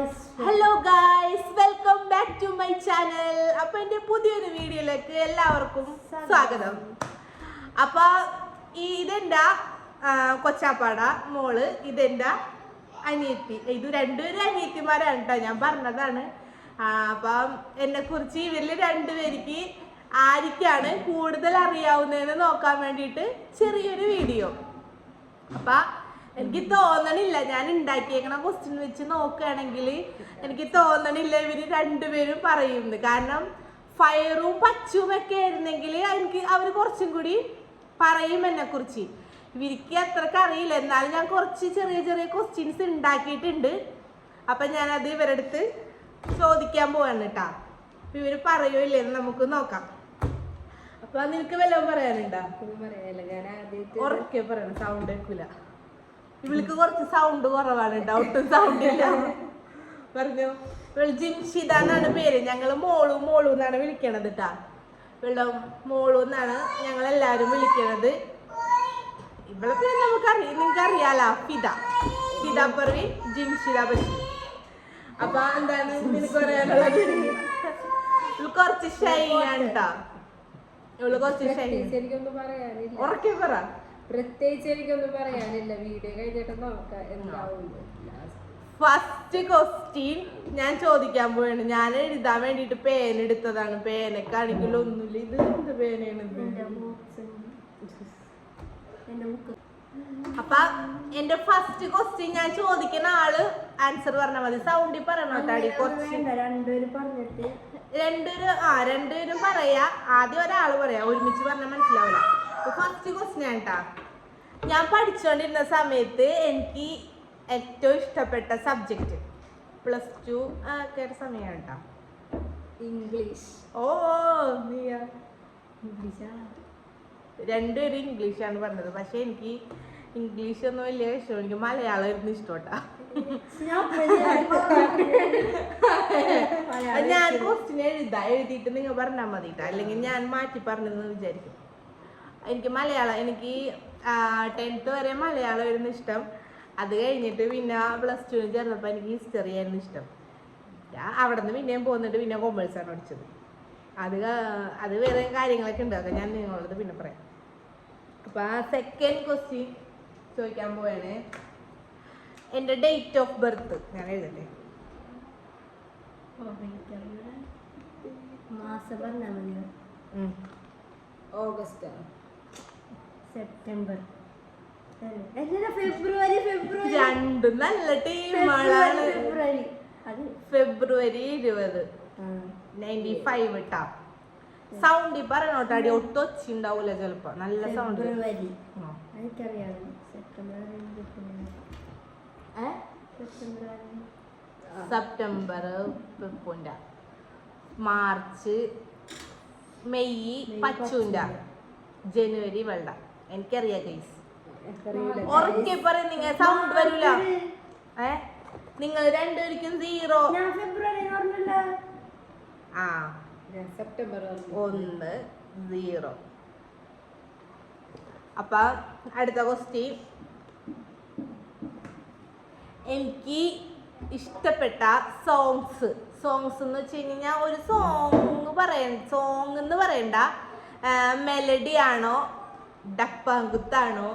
Hello guys, welcome back to my channel. അപ്പൊ എന്റെ പുതിയൊരു വീഡിയോയിലേക്ക് എല്ലാവർക്കും സ്വാഗതം. അപ്പൊ ഇതെന്റെ കൊച്ചാപ്പാട മോള്, ഇതെന്റെ അനിയത്തി. ഇത് രണ്ടുപേരും അനിയത്തിമാരാണ് കേട്ടോ, ഞാൻ പറഞ്ഞതാണ്. അപ്പം എന്നെ കുറിച്ച് ഇവരില് രണ്ടുപേർക്ക് ആർക്കാണ് കൂടുതൽ അറിയാവുന്നതെന്ന് നോക്കാൻ വേണ്ടിയിട്ട് ചെറിയൊരു വീഡിയോ. അപ്പൊ എനിക്ക് തോന്നണില്ല, ഞാൻ ഉണ്ടാക്കിയേക്കണ ക്വസ്റ്റ്യൻ വെച്ച് നോക്കുകയാണെങ്കിൽ എനിക്ക് തോന്നണില്ല ഇവര് രണ്ടുപേരും പറയുന്നു. കാരണം ഫയറും പച്ചും ഒക്കെ ആയിരുന്നെങ്കിൽ അവർ കുറച്ചും കൂടി പറയും എന്നെ കുറിച്ച്. ഇവർക്ക് അത്രക്ക് അറിയില്ല, എന്നാലും ഞാൻ കുറച്ച് ചെറിയ ചെറിയ ക്വസ്റ്റ്യൻസ് ഉണ്ടാക്കിയിട്ടുണ്ട്. അപ്പൊ ഞാനത് ഇവരുടെ അടുത്ത് ചോദിക്കാൻ പോവാണ് കേട്ടാ. അപ്പൊ ഇവര് പറയോ ഇല്ലെന്ന് നമുക്ക് നോക്കാം. അപ്പൊ നിനക്ക് വല്ലതും പറയാനുണ്ടോ? ഉറക്കെ പറയണം, സൗണ്ട് കേൾക്കൂല. ഇവൾക്ക് കുറച്ച് സൗണ്ട് കുറവാണ് കേട്ടോ, ഒട്ടും സൗണ്ട് ഇല്ല. പറഞ്ഞു ജിംഷിത എന്നാണ് പേര്. ഞങ്ങള് മോളു എന്നാണ് വിളിക്കണത് കേട്ടാ. ഇവളുടെ മോളു എന്നാണ് ഞങ്ങൾ എല്ലാരും വിളിക്കണത്. ഇവളെ പേര് നിങ്ങൾക്ക് അറിയാലോ, ഫിദ പറവി ജിംഷിത ബഷീർ. അപ്പൊ എന്താണ് നിനക്ക് പറയാനുള്ളത്? ഇവള് കുറച്ച് ഷൈ ആണ് കേട്ടാ. ഇവള് കുറച്ച് ഷൈ. ഉറക്കെ പറ. പ്രത്യേകിച്ച് എനിക്കൊന്നും പറയാനില്ല, വീഡിയോ കഴിഞ്ഞിട്ട് നോക്കാം എന്താവും. ഫസ്റ്റ് ക്വസ്റ്റ്യൻ ഞാൻ ചോദിക്കാൻ പോവാണ്. ഞാൻ എഴുതാൻ വേണ്ടിട്ട് പേന എടുത്തതാണ്. പേനക്കാണെങ്കിലും ഒന്നുമില്ല. ഇത് എന്ത് പേനയാണ്? അപ്പൊ എന്റെ ഫസ്റ്റ് ക്വസ്റ്റ്യൻ ഞാൻ ചോദിക്കുന്ന ആള് ആൻസർ പറഞ്ഞാൽ മതി. സൗണ്ടിൽ പറയണോട്ടാടി. രണ്ടുപേരും പറയാ. ആദ്യം ഒരാള് പറയാ, ഒരുമിച്ച് പറഞ്ഞാൽ മനസ്സിലാവില്ല. ഫസ്റ്റ് ക്വസ്റ്റ്യൻ ആട്ടാ. ഞാൻ പഠിച്ചുകൊണ്ടിരുന്ന സമയത്ത് എനിക്ക് ഏറ്റവും ഇഷ്ടപ്പെട്ട സബ്ജക്റ്റ് +2 ഒക്കെ സമയമാണ് കേട്ടോ. ഇംഗ്ലീഷ്. ഓ രണ്ടുപേരും ഇംഗ്ലീഷാണ് പറഞ്ഞത്. പക്ഷെ എനിക്ക് ഇംഗ്ലീഷ് ഒന്നും വലിയ ഇഷ്ടം. എനിക്ക് മലയാളമായിരുന്നു ഇഷ്ടോട്ടാ. ഞാൻ ക്വസ്റ്റ്യൻ എഴുതിയിട്ട് നിങ്ങൾ പറഞ്ഞാൽ മതി കേട്ടോ, അല്ലെങ്കിൽ ഞാൻ മാറ്റി പറഞ്ഞെന്ന് വിചാരിക്കും. എനിക്ക് 10th വരെ മലയാളമായിരുന്നു ഇഷ്ടം. അത് കഴിഞ്ഞിട്ട് പിന്നെ +2 ചേർന്നപ്പോൾ എനിക്ക് ഹിസ്റ്ററി ആയിരുന്നു ഇഷ്ടം. അവിടെ നിന്ന് പിന്നെയും പോന്നിട്ട് പിന്നെ കൊമേഴ്സാണ് പഠിച്ചത്. അത് വേറെ കാര്യങ്ങളൊക്കെ ഉണ്ട്. അതൊക്കെ ഞാൻ നിങ്ങളോട് പിന്നെ പറയാം. അപ്പൊ സെക്കൻഡ് ക്വസ്റ്റ്യൻ ചോദിക്കാൻ പോവാണ്. എൻ്റെ ഡേറ്റ് ഓഫ് ബർത്ത് ഞാൻ എഴുതട്ടെ. ഓഗസ്റ്റ്, സെപ്റ്റംബർ, ഫെബ്രുവരി. രണ്ടും നല്ല ടീമുകളാണ്. ഫെബ്രുവരി 20, 95 ഇട്ടാ. സൗണ്ടിൽ പറയണോട്ടാടി, ഒട്ടും ഒച്ച ഉണ്ടാവൂല ചിലപ്പോ. നല്ല സൗണ്ട്. സെപ്റ്റംബർ പെപ്പുൻ്റെ, മാർച്ച് മെയ് പച്ചുൻ്റെ, ജനുവരി വെള്ള. എനിക്കറിയാം ഗൈസ്. ഉറക്കെ പറയും, നിങ്ങൾ സൗണ്ട് വരൂല. നിങ്ങൾ രണ്ടുപേർക്കും 0. ആ സെപ്റ്റംബർ 1 0. അപ്പൊ അടുത്ത ക്വസ്റ്റ്യൻ. എനിക്ക് ഇഷ്ടപ്പെട്ട സോങ്സ് എന്ന് വെച്ച് കഴിഞ്ഞാൽ ഒരു സോങ് എന്ന് പറയണ്ട, മെലഡി ആണോ ഡപ്പാങ്കുത്താണോ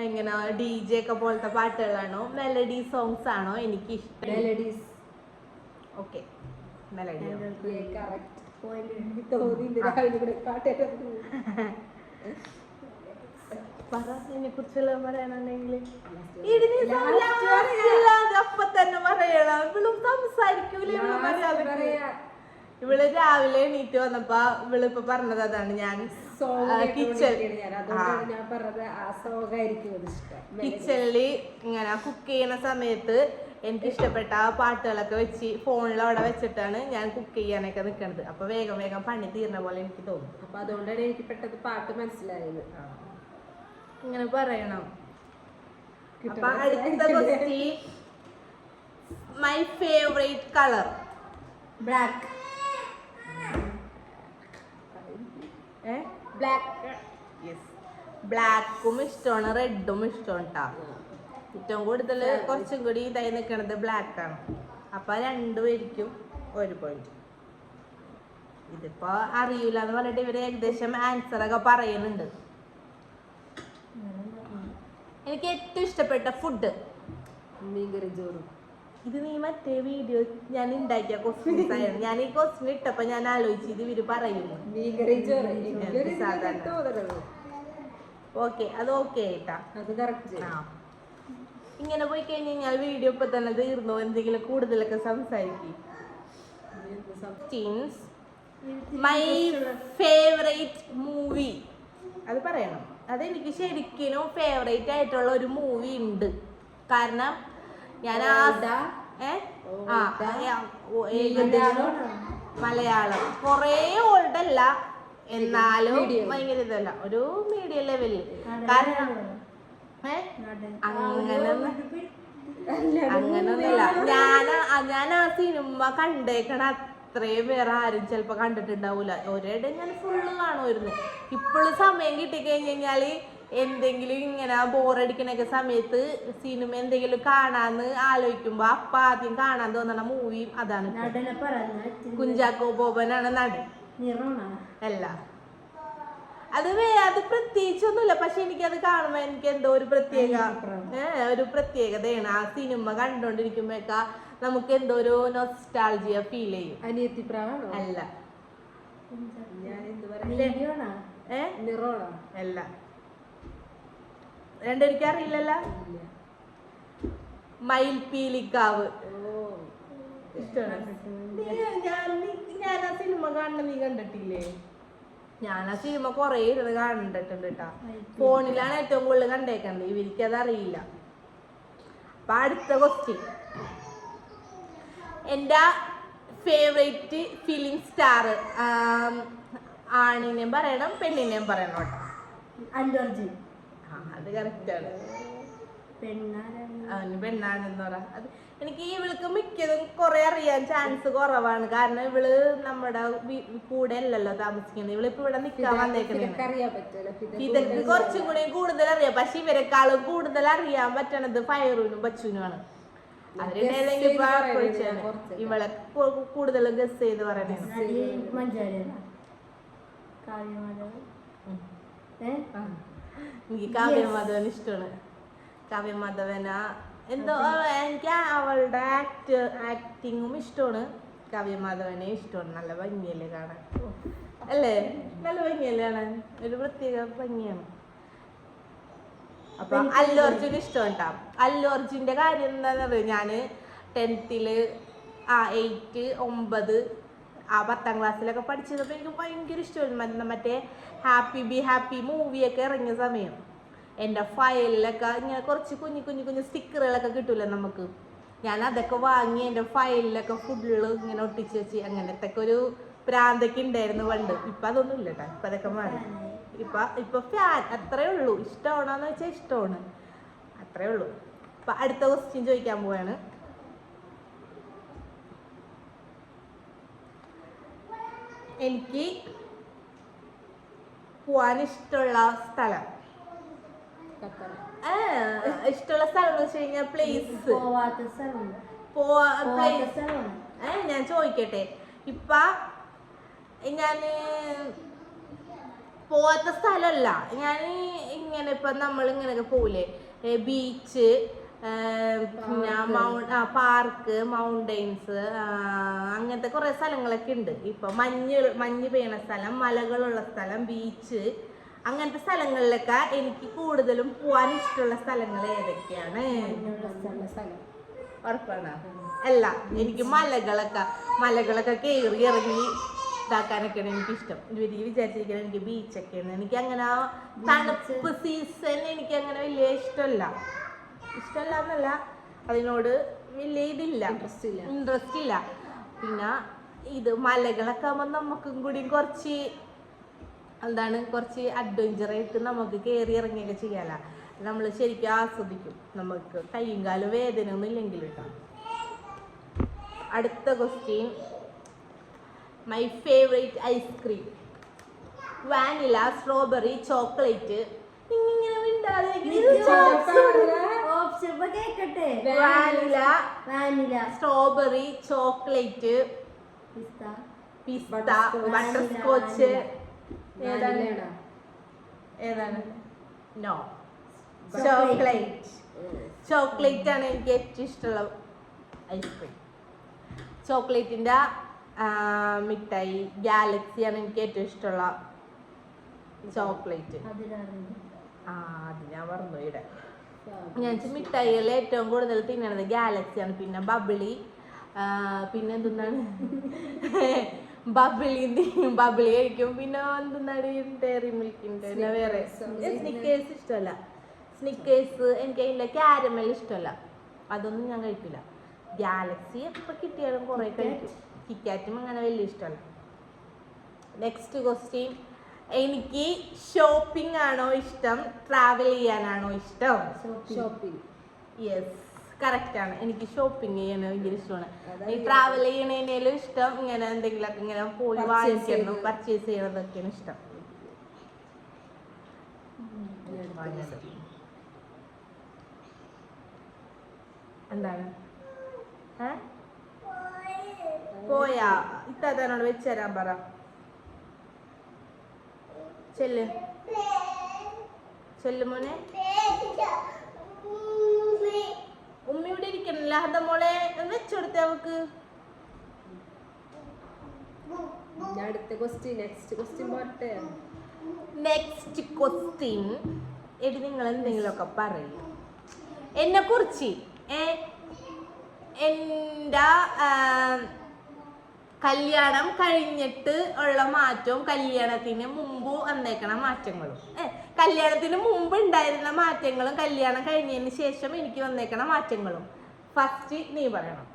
എങ്ങനെ DJ ഒക്കെ പോലത്തെ പാട്ടുകളാണോ മെലഡി സോങ്സ് ആണോ എനിക്ക് ഇഷ്ടം? മെലഡീസ്. Okay, melody. ഇതിനെ കുറിച്ചുള്ള പറയാനുണ്ടെങ്കിൽ അപ്പൊ തന്നെ പറയണം. ഇവളും സംസാരിക്കൂല. ഇവള് രാവിലെ എണീറ്റ് വന്നപ്പോ ഇവളിപ്പൊ പറഞ്ഞത് അതാണ്. ഞാൻ കിച്ചണില് ഇങ്ങനെ കുക്ക് ചെയ്യുന്ന സമയത്ത് എനിക്ക് ഇഷ്ടപ്പെട്ട പാട്ടുകളൊക്കെ വെച്ച് ഫോണിൽ അവിടെ വെച്ചിട്ടാണ് ഞാൻ കുക്ക് ചെയ്യാനൊക്കെ നിൽക്കണത്. അപ്പൊ വേഗം വേഗം പണി തീർന്ന പോലെ എനിക്ക് തോന്നും. അപ്പൊ അതുകൊണ്ടാണ് എനിക്ക് പെട്ടെന്ന് പാട്ട് മനസ്സിലായത്. ഇങ്ങനെ പറയണം. അപ്പൊ അടുത്ത question. My favourite colour? Black. ബ്ലാക്കും ഇഷ്ടമാണ്, റെഡും ഇഷ്ടമാണ് കേട്ടോ. ഏറ്റവും കൂടുതൽ കുറച്ചും കൂടി ഇതായി നിൽക്കണത് ബ്ലാക്ക് ആണ്. അപ്പൊ രണ്ടുപേർക്കും 1 പോയിന്റ്. ഇതിപ്പോ അറിയൂല എന്ന് പറഞ്ഞിട്ട് ഇവര് ഏകദേശം ആൻസർ ഒക്കെ പറയുന്നുണ്ട്. എനിക്ക് ഏറ്റവും ഇഷ്ടപ്പെട്ട ഫുഡ് മീൻകറി ചോറും. ഇത് നീ മറ്റേ വീഡിയോ ഞാൻ ഉണ്ടാക്കിയ ക്വസ്റ്റ്യൻസ് ആയിരുന്നു. ഞാൻ ഈ ക്വസ്റ്റ്യൻ ഇട്ടപ്പോ ഞാൻ ആലോചിച്ചു ഇത് ഇവര് പറയുന്നു മീൻകറി ചോറ് ഓക്കെ. അത് ഓക്കെ ആയിട്ടാ. അത് കറക്റ്റ്. ഇങ്ങനെ പോയി കഴിഞ്ഞാൽ വീഡിയോ ഇപ്പൊ തന്നെ തീർന്നു. എന്തെങ്കിലും കൂടുതലൊക്കെ സംസാരിക്കും. മൈ ഫേവറേറ്റ് മൂവി അത് പറയണം. അതെനിക്ക് ശരിക്കും ഫേവറേറ്റ് ആയിട്ടുള്ള ഒരു മൂവി ഉണ്ട്. കാരണം ഞാൻ മലയാളം കുറേ ഓൾഡ് അല്ല, എന്നാലും ഭയങ്കര ഇതല്ല, ഒരു മീഡിയം ലെവലിൽ. കാരണം അങ്ങനൊന്നുമില്ല. ഞാൻ ആ സിനിമ കണ്ടേക്കണ അത്രയും വേറെ ആരും ചിലപ്പോ കണ്ടിട്ടുണ്ടാവൂല. ഒരിടെ ഞാൻ ഫുള്ള് കാണുമായിരുന്നു. ഇപ്പോഴും സമയം കിട്ടിക്കഴിഞ്ഞാല് എന്തെങ്കിലും ഇങ്ങനെ ബോറടിക്കണൊക്കെ സമയത്ത് സിനിമ എന്തെങ്കിലും കാണാന്ന് ആലോചിക്കുമ്പോ അപ്പൊ ആദ്യം കാണാൻ തോന്നണ മൂവിയും അതാണ്. കുഞ്ചാക്കോ ബോബനാണ് നടൻ. അല്ല, അത് പ്രത്യേകിച്ചൊന്നുമില്ല. പക്ഷെ എനിക്കത് കാണുമ്പോ എനിക്ക് എന്തോ ഒരു പ്രത്യേകതയാണ്. ആ സിനിമ കണ്ടോണ്ടിരിക്കുമ്പോഴൊക്കെ നമുക്ക് എന്തോ ഒരു നൊസ്റ്റാൾജിയ ഫീൽ ചെയ്യും. അല്ല, അല്ല, രണ്ടെനിക്ക് അറിയില്ലല്ലോ. മയിൽപീലിക്കാവ് ഞാൻ ആ സിനിമ കാണുന്ന നീ കണ്ടിട്ടില്ലേ? ഞാൻ ആ സിനിമ കൊറേ ഇരുന്ന് കണ്ടിട്ടുണ്ട് കേട്ടാ. ഫോണിലാണ് ഏറ്റവും കൂടുതൽ കണ്ടേക്കണ്ടത്. ഇവർക്കത് അറിയില്ല. അപ്പൊ അടുത്ത ക്വസ്റ്റ്യൻ, എൻ്റെ ഫേവറേറ്റ് ഫിലിം സ്റ്റാർ ആണിനെയും പറയണം പെണ്ണിനെയും പറയണം കേട്ടോ. അത് കറക്റ്റാണ്. അവന് പെണ്ണാണെന്ന് പറ. അത് എനിക്ക് ഇവൾക്ക് മിക്കതും കുറെ അറിയാൻ ചാൻസ് കുറവാണ്. കാരണം ഇവള് നമ്മുടെ കൂടെ അല്ലല്ലോ താമസിക്കുന്നത്. ഇവളിപ്പോ ഇവിടെ നിക്കാൻ വന്നേക്കുന്നത്. ഇതൊക്കെ കുറച്ചും കൂടി കൂടുതൽ അറിയാം. പക്ഷെ ഇവരെക്കാളും കൂടുതൽ അറിയാൻ പറ്റണത് ഫയറൂനും ബച്ചുനുമാണ്. അവരുടെ ഇവളെ കൂടുതൽ ഗസ് ചെയ്ത് പറയണേ. എനിക്ക് കാവ്യമാധവൻ ഇഷ്ടമാണ്. കാവ്യമാധവന എന്തോ എനിക്ക് അവളുടെ ആക്ടിങ്ങും ഇഷ്ടമാണ്. കാവ്യമാധവനെ ഇഷ്ടമാണ്. നല്ല ഭംഗിയല്ലേ കാണാൻ, അല്ലേ? നല്ല ഭംഗിയല്ലേ കാണാൻ, ഒരു പ്രത്യേക ഭംഗിയാണ്. അപ്പൊ അല്ലു അർജുൻ ഇഷ്ടം കേട്ടോ. അല്ലു അർജുന്റെ കാര്യം എന്താന്ന് പറയുക, ഞാന് 10th 8 9 10th ക്ലാസ്സിലൊക്കെ പഠിച്ചപ്പോ എനിക്ക് ഭയങ്കര ഇഷ്ടമായിരുന്നു. മറ്റേ ഹാപ്പി ബി ഹാപ്പി മൂവിയൊക്കെ ഇറങ്ങിയ സമയം എൻ്റെ ഫയലിലൊക്കെ ഇങ്ങനെ കുറച്ച് കുഞ്ഞു സ്റ്റിക്കറുകളൊക്കെ കിട്ടൂല്ലോ നമുക്ക്. ഞാൻ അതൊക്കെ വാങ്ങി എൻ്റെ ഫയലിലൊക്കെ ഫുള്ള് ഇങ്ങനെ ഒട്ടിച്ച് വെച്ച് അങ്ങനത്തെ ഒരു പ്രാന്തൊക്കെ ഉണ്ടായിരുന്നു പണ്ട്. ഇപ്പം അതൊന്നും ഇല്ല കേട്ടോ. ഇപ്പം അതൊക്കെ മാറി. ഇപ്പൊ ഫാൻ അത്രേ ഉള്ളൂ. ഇഷ്ടമാണോന്ന് വെച്ചാൽ ഇഷ്ടമാണ്, അത്രേ ഉള്ളൂ. അപ്പൊ അടുത്ത ക്വസ്റ്റ്യൻ ചോദിക്കാൻ പോവാണ്. എനിക്ക് പോവാൻ ഇഷ്ടമുള്ള സ്ഥലം ഇഷ്ടമുള്ള സ്ഥലം എന്ന് വെച്ച് കഴിഞ്ഞാൽ പ്ലേസ് ഞാൻ ചോദിക്കട്ടെ. ഇപ്പൊ ഞാന് പോവാത്ത സ്ഥലമല്ല, ഞാൻ ഇങ്ങനെ ഇപ്പൊ നമ്മൾ ഇങ്ങനെയൊക്കെ പോവില്ലേ, ബീച്ച്, പിന്നെ പാർക്ക്, മൗണ്ടെയിൻസ്, അങ്ങനത്തെ കുറെ സ്ഥലങ്ങളൊക്കെ ഉണ്ട്. ഇപ്പൊ മഞ്ഞ് പെയ്യണ സ്ഥലം, മലകളുള്ള സ്ഥലം, ബീച്ച്, അങ്ങനത്തെ സ്ഥലങ്ങളിലൊക്കെ എനിക്ക് കൂടുതലും പോവാൻ ഇഷ്ടമുള്ള സ്ഥലങ്ങൾ ഏതൊക്കെയാണ്? ഉറപ്പാണ്? അല്ല, എനിക്ക് മലകളൊക്കെ കയറി ഇറങ്ങി ഇതാക്കാനൊക്കെയാണ് എനിക്കിഷ്ടം. ഇവര് വിചാരിച്ചിരിക്കുന്നത് എനിക്ക് ബീച്ചൊക്കെയാണ്. എനിക്ക് അങ്ങനെ തണുപ്പ് സീസൺ എനിക്ക് അങ്ങനെ വലിയ ഇഷ്ടമല്ല എന്നല്ല, അതിനോട് വലിയ ഇതില്ല, ഇൻട്രസ്റ്റ് ഇല്ല. പിന്നെ ഇത് മലകളൊക്കെ ആകുമ്പോൾ നമുക്കും കൂടി കുറച്ച് അഡ്വഞ്ചറായിട്ട് നമുക്ക് കയറി ഇറങ്ങിയൊക്കെ ചെയ്യാലോ. നമ്മൾ ശരിക്കും ആസ്വദിക്കും. നമുക്ക് കയ്യും കാലും വേദന ഒന്നും ഇല്ലെങ്കിൽ കേട്ടോ. അടുത്ത question, my favourite ice cream vanilla, strawberry, chocolate. ഇങ്ങനെ ഓപ്ഷൻ കേൾക്കുമ്പോ കേക്കട്ടെ. Vanilla, vanilla, strawberry, chocolate, pista, butterscotch. ഏതാണ്? No, chocolate. ചോക്ലേറ്റ് ആണ് എനിക്ക് ഏറ്റവും ഇഷ്ടമുള്ള ഐസ്ക്രീം. ചോക്ലേറ്റിന്റെ മിഠായി ഗാലക്സി ആണ് എനിക്ക് ഏറ്റവും ഇഷ്ടമുള്ള ചോക്ലേറ്റ്. അത് ഞാൻ പറഞ്ഞു ഇവിടെ. ഞാൻ മിഠായികളിൽ ഏറ്റവും കൂടുതൽ തിന്നണത് ഗാലക്സി ആണ്. പിന്നെ ബബിളി, പിന്നെ എന്താണ് ബബിളി കഴിക്കും. പിന്നെ എന്താണ് ഡയറി മിൽക്കിന്റെ വേറെ സ്നിക്കേഴ്സ് ഇഷ്ടമല്ല. സ്നിക്കേഴ്സ് എനിക്ക് അതിൻ്റെ ക്യാരമൽ ഇഷ്ടമല്ല, അതൊന്നും ഞാൻ കഴിക്കില്ല. ഗാലക്സി എപ്പോൾ കിട്ടിയാലും കുറേ കഴിക്കും. കിക്കാറ്റും അങ്ങനെ വലിയ ഇഷ്ടമല്ല. നെക്സ്റ്റ് ക്വസ്റ്റ്യൻ, എനിക്ക് ഷോപ്പിംഗ് ആണോ ഇഷ്ടം, ട്രാവൽ ചെയ്യാനാണോ ഇഷ്ടം? ഷോപ്പിംഗ്. യെസ്, കറക്റ്റ് ആണ്. എനിക്ക് ഷോപ്പിംഗ് ചെയ്യാൻ ഭയങ്കര ഇഷ്ടമാണ്. ഈ ട്രാവൽ ചെയ്യണേലും ഇഷ്ടം, ഇങ്ങനെ എന്തെങ്കിലുമൊക്കെ ഇങ്ങനെ പോയി വാങ്ങിക്കണം, പർച്ചേസ് ചെയ്യണതൊക്കെയാണ് ഇഷ്ടം. എന്താണ് പോയാ ഇത്താനോട് വെച്ച് തരാൻ പറ. ചെല്ല് മോനെ. ഉമ്മ ഇവിടെ ഇരിക്കണല്ലോ. അത മോളെ വെച്ചുകൊടുത്തേ അവക്ക്. നെക്സ്റ്റ് ക്വസ്റ്റ്യൻ എടി, നിങ്ങൾ എന്തെങ്കിലുമൊക്കെ പറയും എന്നെ കുറിച്ച്. എൻ്റെ കല്യാണം കഴിഞ്ഞിട്ട് ഉള്ള മാറ്റവും കല്യാണത്തിന് മുമ്പ് വന്നേക്കണ മാറ്റങ്ങളും, കല്യാണത്തിന് മുമ്പ് ഉണ്ടായിരുന്ന മാറ്റങ്ങളും കല്യാണം കഴിഞ്ഞതിന് ശേഷം എനിക്ക് വന്നേക്കണ മാറ്റങ്ങളും. ഫസ്റ്റ് നീ പറയണം,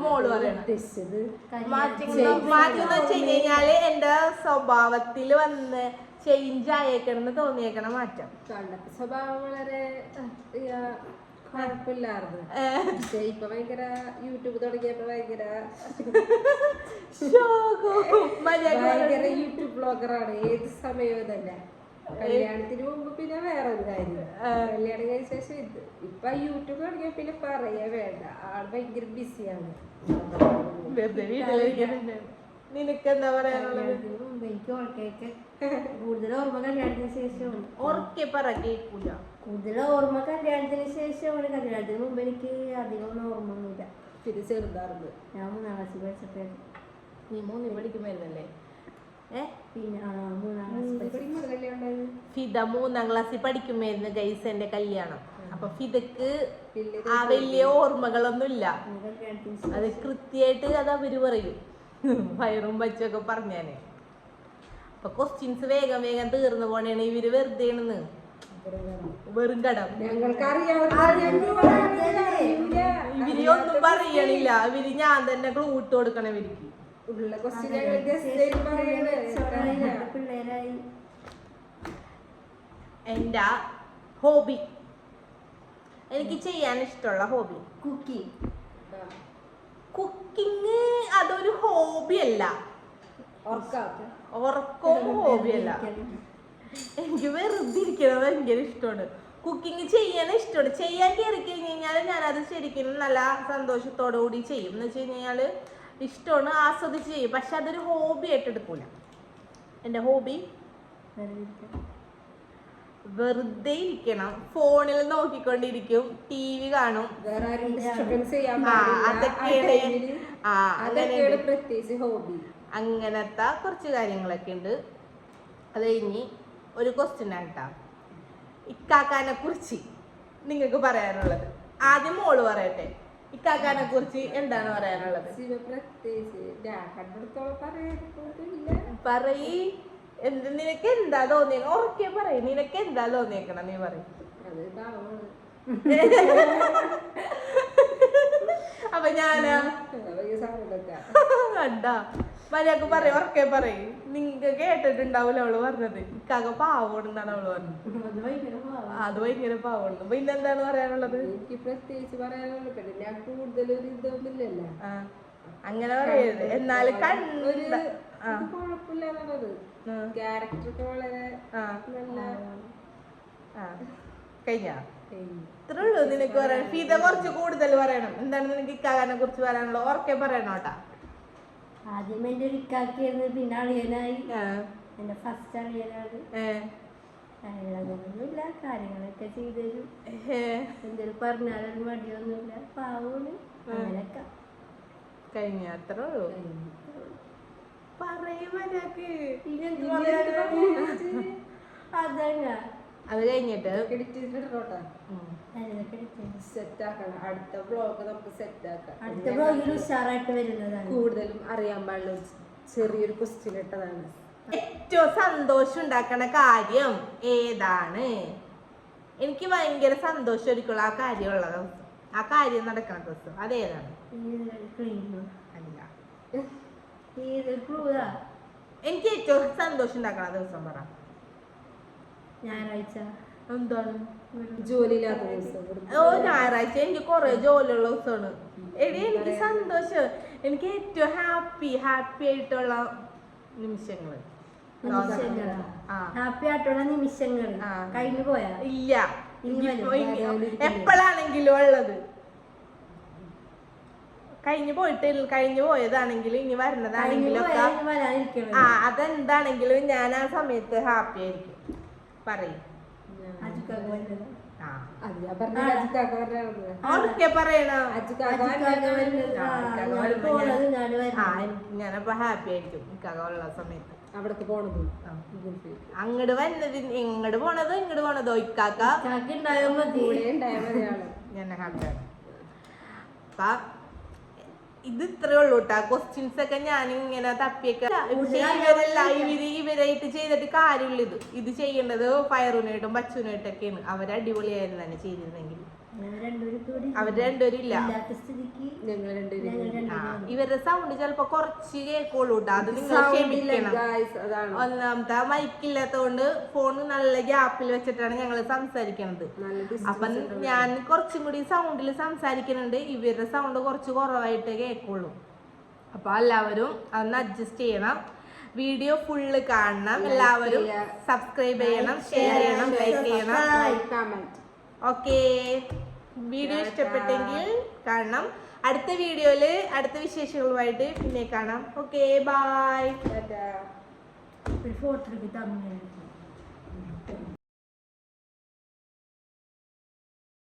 മോള് പറയണം. മാറ്റം എന്ന് വെച്ച് കഴിഞ്ഞാല് എന്റെ സ്വഭാവത്തിൽ വന്ന് ചേഞ്ച് ആയേക്കണെന്ന് തോന്നിയേക്കണ മാറ്റം. സ്വഭാവം വളരെ കുഴപ്പമില്ലായിരുന്നു. ഇപ്പൊ ഭയങ്കര യൂട്യൂബ് തുടങ്ങിയപ്പോ ഭയങ്കര യൂട്യൂബ് ബ്ലോഗറാണ്. ഏത് സമയവും തന്നെ. കല്യാണത്തിന് മുമ്പ് പിന്നെ വേറെ ഒരു കാര്യം, കല്യാണം കഴിഞ്ഞ ശേഷം ഇത്. ഇപ്പൊ യൂട്യൂബ് തുടങ്ങിയ പിന്നെ പറയാ വേണ്ട, ആള് ഭയങ്കര ബിസിയാണ്. നിനക്ക് എന്താ പറയാനുള്ളത്? കൂടുതൽ ഓർമ്മ കല്യാണത്തിന് ശേഷമാണ്. കൂടുതൽ ഓർമ്മ കല്യാണത്തിന് ശേഷമാണ്. കല്യാണത്തിന് മുമ്പ് എനിക്ക് അധികം ഓർമ്മ ഒന്നുമില്ല. പിന്നെ ചെറുതാറുണ്ട്. ഞാൻ 3ാം ക്ലാസ്സിൽ പഠിച്ചപ്പോൾ. നീ 3 പഠിക്കുമ്പോഴല്ലേ? പിന്നെ 3ാം ക്ലാസ്സിൽ ഫിദ 3ാം ക്ലാസ്സിൽ പഠിക്കുമായിരുന്നു ഗൈസ് എന്റെ കല്യാണം. അപ്പൊ ഫിദക്ക് ആ വലിയ ഓർമ്മകളൊന്നും ഇല്ല. അത് കൃത്യമായിട്ട് അത് അവര് പറയും, വയറും വച്ചൊക്കെ പറഞ്ഞാന്. അപ്പൊ ക്വസ്റ്റ്യൻസ് വേഗം വേഗം തീർന്നു പോണേണ്. ഇവര് വെറുതെ വെറും കടം. ഇവര് ഒന്നും പറയണില്ല. ഇവര് ഞാൻ തന്നെ ക്ലൂ ഇട്ട് കൊടുക്കണം ഇവർക്ക്. എന്റെ ഹോബി, എനിക്ക് ചെയ്യാൻ ഇഷ്ടമുള്ള ഹോബി കുക്കിംഗ്. അതൊരു ഹോബി അല്ല, ഉറക്കവും ഹോബിയല്ല. എനിക്ക് വെറുതെ ഇരിക്കുന്നത് ഭയങ്കര ഇഷ്ടമാണ്. കുക്കിംഗ് ചെയ്യാൻ ഇഷ്ടമാണ്. ചെയ്യാൻ കയറി കഴിഞ്ഞ് കഴിഞ്ഞാൽ ഞാനത് ശരിക്കും നല്ല സന്തോഷത്തോടു കൂടി ചെയ്യും. എന്ന് വെച്ച് കഴിഞ്ഞാൽ ഇഷ്ടമാണ്, ആസ്വദിച്ച് ചെയ്യും. പക്ഷെ അതൊരു ഹോബി ആയിട്ട് എടുക്കൂല. എൻ്റെ ഹോബി വെറുതെ ഇരിക്കണം, ഫോണിൽ നോക്കിക്കൊണ്ടിരിക്കും, TV കാണും. അങ്ങനത്തെ കുറച്ച് കാര്യങ്ങളൊക്കെ ഉണ്ട്. അത് കഴിഞ്ഞ് ഒരു ക്വസ്റ്റ്യൻ ആണ് കേട്ടോ, ഇക്കാക്കാനെ കുറിച്ച് നിങ്ങൾക്ക് പറയാനുള്ളത്. ആദ്യം മോള് പറയട്ടെ, ഇക്കാക്കാനെ കുറിച്ച് എന്താണ് പറയാനുള്ളത്? പറയ്. നിനക്ക് എന്താ തോന്നിയ? ഉറക്കെ പറയും. നിനക്ക് എന്താ തോന്നിയേക്കണം? നീ പറയും. അപ്പൊ ഞാനാ കണ്ടാ മര്യാദക്ക് പറയും, ഉറക്കെ പറയും. നിങ്ങക്ക് കേട്ടിട്ടുണ്ടാവൂല അവള് പറഞ്ഞത്. ഇക്കാക്ക പാവോണെന്നാണ് അവള് പറഞ്ഞത്. അത് ഭയങ്കര പാവോണ്. പിന്നെന്താണ് പറയാനുള്ളത്? എനിക്ക് പ്രത്യേകിച്ച് പറയാനുള്ളത് ഞാൻ കൂടുതലൊരു ഇതൊന്നുമില്ലല്ലോ. അങ്ങനെ പറയരുത്. എന്നാലും കുഴപ്പമില്ലാന്നുള്ളത്. ക്യാരക്ടറൊക്കെ വളരെ നല്ല. കഴിഞ്ഞ ഇത്രേ ഉള്ളൂ നിനക്ക് പറയാൻ. ഫിദ കുറച്ച് കൂടുതൽ പറയണം. എന്താണ് നിനക്ക് ഇക്കാകാനെ കുറിച്ച് പറയാനുള്ളത്? ഓർക്കെ പറയണോട്ടാ. ആദ്യം എന്റെ ഒരു ഇക്കാക്കിയായിരുന്നു, പിന്നെ അളിയനായി. എന്റെ ഫസ്റ്റ് അളിയനാണ്. അതൊന്നുമില്ല, കാര്യങ്ങളൊക്കെ ചെയ്തരും. എന്തെങ്കിലും പറഞ്ഞാലും മടിയൊന്നുമില്ല, പാവൂണ്. അങ്ങനെയൊക്കെ കഴിഞ്ഞ അത്ര ഉള്ളൂ. അതങ്ങ അത് കഴിഞ്ഞിട്ട് സെറ്റ് ആക്കണം. അടുത്ത വ്ളോഗ് നമുക്ക് സെറ്റ് ആക്കാം. അടുത്ത ബ്ലോഗിൽ ഉഷാറായിട്ട് വരുന്നതാണ്. കൂടുതലും അറിയാൻ പാടില്ല ചെറിയൊരു ക്വസ്റ്റ്യൻ ഇട്ടതാണ്. ഏറ്റവും സന്തോഷം ഉണ്ടാക്കണ കാര്യം ഏതാണ്? എനിക്ക് ഭയങ്കര സന്തോഷം ഒരിക്കലും ആ കാര്യമുള്ള ദിവസം, ആ കാര്യം നടക്കണ ദിവസം അതേതാണ്? അല്ല, എനിക്ക് ഏറ്റവും സന്തോഷം ഉണ്ടാക്കണ ദിവസം പറ. ഞായറാഴ്ച. എന്താണ്? ജോലിയില്ലാത്ത ദിവസം. ഓ, ഞായറാഴ്ച എനിക്ക് കുറെ ജോലിയുള്ള ദിവസമാണ്. എടി എനിക്ക് സന്തോഷം, എനിക്ക് ഏറ്റവും ഹാപ്പി ആയിട്ടുള്ള നിമിഷങ്ങള്. ഹാപ്പി ആയിട്ടുള്ള നിമിഷങ്ങൾ കഴിഞ്ഞു പോയാ ഇല്ല, എപ്പോഴാണെങ്കിലും ഉള്ളത്. കഴിഞ്ഞു പോയതാണെങ്കിലും ഇനി വരുന്നതാണെങ്കിലും അതെന്താണെങ്കിലും ഞാൻ ആ സമയത്ത് ഹാപ്പി ആയിരിക്കും. പറയും. ഓർക്കെ പറയണോ? ഞാനപ്പോ ഹാപ്പി ആയിരിക്കും ഇക്കാക്ക ഉള്ള സമയത്ത്. അവിടേക്ക് പോണത് അങ്ങോട്ട് പോണതോ ഇങ്ങോട്ട് പോണതോ ഇക്കാക്ക ഉണ്ടായാൽ മതി. ഞാൻ ഹാപ്പിയാണ്. അപ്പൊ ഇത് ഇത്രേ ഉള്ളൂ കേട്ടാ. ക്വസ്റ്റ്യൻസ് ഒക്കെ ഞാൻ ഇങ്ങനെ തപ്പിയൊക്കെ ഇവരായിട്ട് ചെയ്തിട്ട് കാര്യമില്ല. ഇത് ചെയ്യേണ്ടത് ഫയറുനായിട്ടും ബച്ചുനായിട്ടൊക്കെയാണ്. അവർ അടിപൊളിയായിരുന്നു തന്നെ ചെയ്തിരുന്നെങ്കിൽ. അവര് രണ്ടുപേരും ഇല്ല, ഇവരുടെ സൗണ്ട് ചിലപ്പോ കുറച്ച് കേൾക്കുള്ളൂ കേട്ടോ. അത് നിങ്ങൾ ക്ഷമിക്കണം. ഒന്നാമത്തെ മൈക്കില്ലാത്തതുകൊണ്ട് ഫോൺ നല്ല ഗ്യാപ്പിൽ വെച്ചിട്ടാണ് ഞങ്ങൾ സംസാരിക്കണത്. അപ്പൊ ഞാൻ കുറച്ചും കൂടി സൗണ്ടിൽ സംസാരിക്കുന്നുണ്ട്, ഇവരുടെ സൗണ്ട് കുറച്ച് കുറവായിട്ട് കേൾക്കുള്ളൂ. അപ്പൊ എല്ലാവരും അതൊന്ന് അഡ്ജസ്റ്റ് ചെയ്യണം. വീഡിയോ ഫുള്ള് കാണണം. എല്ലാവരും സബ്സ്ക്രൈബ് ചെയ്യണം, ഷെയർ ചെയ്യണം, ലൈക്ക് ചെയ്യണം, കമന്റ്. ഓക്കെ, വീഡിയോ ഇഷ്ടപ്പെട്ടെങ്കിൽ കാണണം. അടുത്ത വീഡിയോയില് അടുത്ത വിശേഷങ്ങളുമായിട്ട് പിന്നെ കാണാം. Okay, by. ഫോട്ടോ